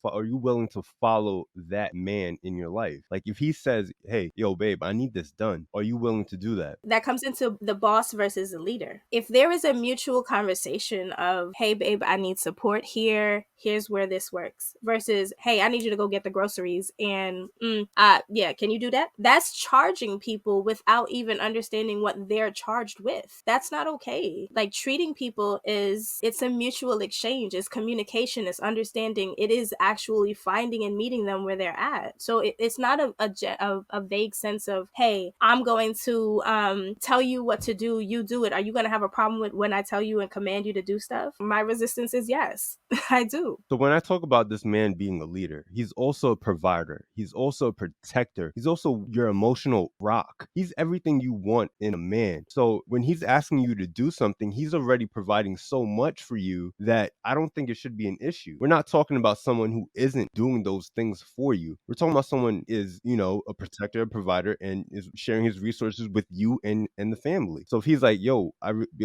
are you willing to follow that man in your life? Like if he says, hey, yo, babe, I need this done, are you willing to do that? That comes into the boss versus the leader. If there is a mutual conversation of, hey, babe, I need support here, here's where this works, versus, hey, I need you to go get the groceries and, yeah, can you do that? That's charging people without even understanding what they're charged with. That's not okay. Like treating people it's a mutual exchange, it's communication, it's understanding, it is actually finding and meeting them where they're at. So it's not a vague sense of, hey, I'm going to tell you what to do, you do it. Are you going to have a problem with when I tell you and command you to do stuff? My resistance is yes. I do. So when I talk about this man being a leader, he's also a provider. He's also a protector. He's also your emotional rock. He's everything you want in a man. So when he's asking you to do something, he's already providing so much for you that I don't think it should be an issue. We're not talking about someone who isn't doing those things for you. We're talking about someone is, a protector, a provider, and is sharing his resources with you and the family. So if he's like, yo,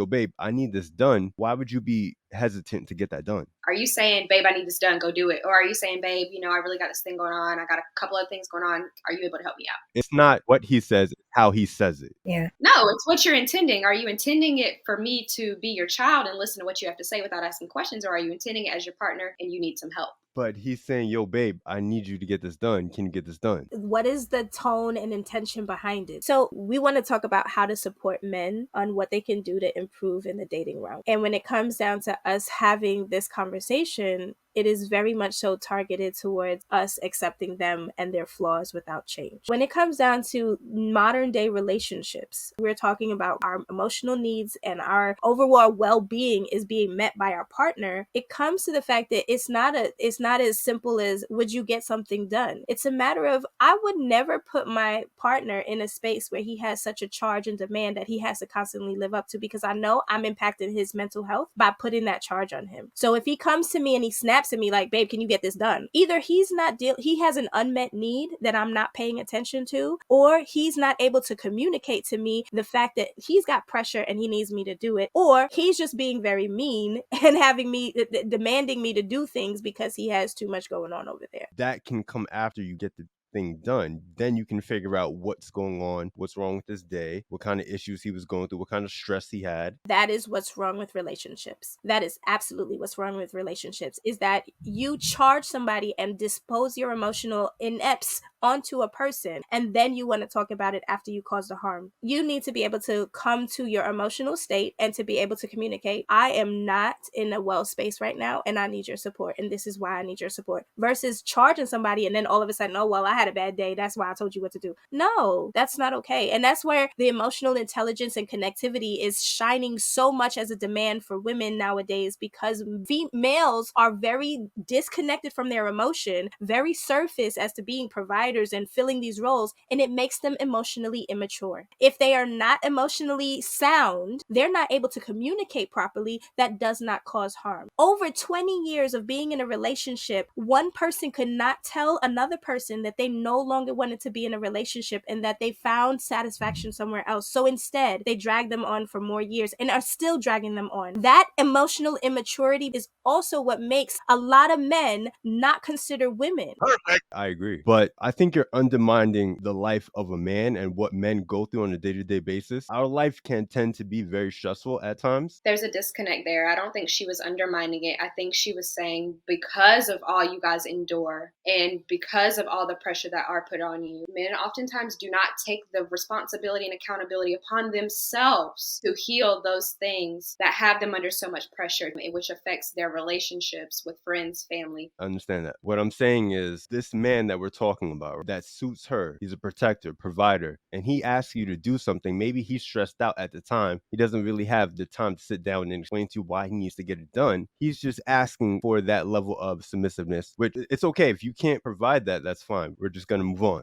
babe, I need this done, why would you be hesitant to get that done? Are you saying, babe, I need this done, go do it? Or are you saying, babe, I really got this thing going on, I got a couple of things going on, are you able to help me out? It's not what he says, it's how he says it. Yeah. No, it's what you're intending. Are you intending it for me to be your child and listen to what you have to say without asking questions? Or are you intending it as your partner and you need some help? But he's saying, yo, babe, I need you to get this done. Can you get this done? What is the tone and intention behind it? So we want to talk about how to support men on what they can do to improve in the dating realm. And when it comes down to us having this conversation, it is very much so targeted towards us accepting them and their flaws without change. When it comes down to modern day relationships, we're talking about our emotional needs and our overall well-being is being met by our partner. It comes to the fact that it's not as simple as, would you get something done? It's a matter of, I would never put my partner in a space where he has such a charge and demand that he has to constantly live up to, because I know I'm impacting his mental health by putting that charge on him. So if he comes to me and he snaps at me like, babe, can you get this done? Either he has an unmet need that I'm not paying attention to, or he's not able to communicate to me the fact that he's got pressure and he needs me to do it, or he's just being very mean and having me demanding me to do things because he has too much going on over there. That can come after you get the thing done. Then you can figure out what's going on, what's wrong with this day, what kind of issues he was going through, what kind of stress he had. That is what's wrong with relationships. That is absolutely what's wrong with relationships, is that you charge somebody and dispose your emotional inepts onto a person, and then you want to talk about it after you caused the harm. You need to be able to come to your emotional state and to be able to communicate, I am not in a well space right now and I need your support, and this is why I need your support, versus charging somebody and then all of a sudden, oh, well, I had a bad day, that's why I told you what to do. No, that's not okay. And that's where the emotional intelligence and connectivity is shining so much as a demand for women nowadays, because males are very disconnected from their emotion, very surface as to being providers and filling these roles, and it makes them emotionally immature. If they are not emotionally sound, they're not able to communicate properly. That does not cause harm. Over 20 years of being in a relationship, one person could not tell another person that they no longer wanted to be in a relationship and that they found satisfaction somewhere else. So instead, they drag them on for more years and are still dragging them on. That emotional immaturity is also what makes a lot of men not consider women. Perfect. I agree. But I think you're undermining the life of a man and what men go through on a day-to-day basis. Our life can tend to be very stressful at times. There's a disconnect there. I don't think she was undermining it. I think she was saying, because of all you guys endure and because of all the pressure that are put on you, men oftentimes do not take the responsibility and accountability upon themselves to heal those things that have them under so much pressure, which affects their relationships with friends, family. I understand that. What I'm saying is, this man that we're talking about, that suits her, he's a protector, provider, and he asks you to do something. Maybe he's stressed out at the time. He doesn't really have the time to sit down and explain to you why he needs to get it done. He's just asking for that level of submissiveness, which it's okay. If you can't provide that, that's fine. We're just going to move on.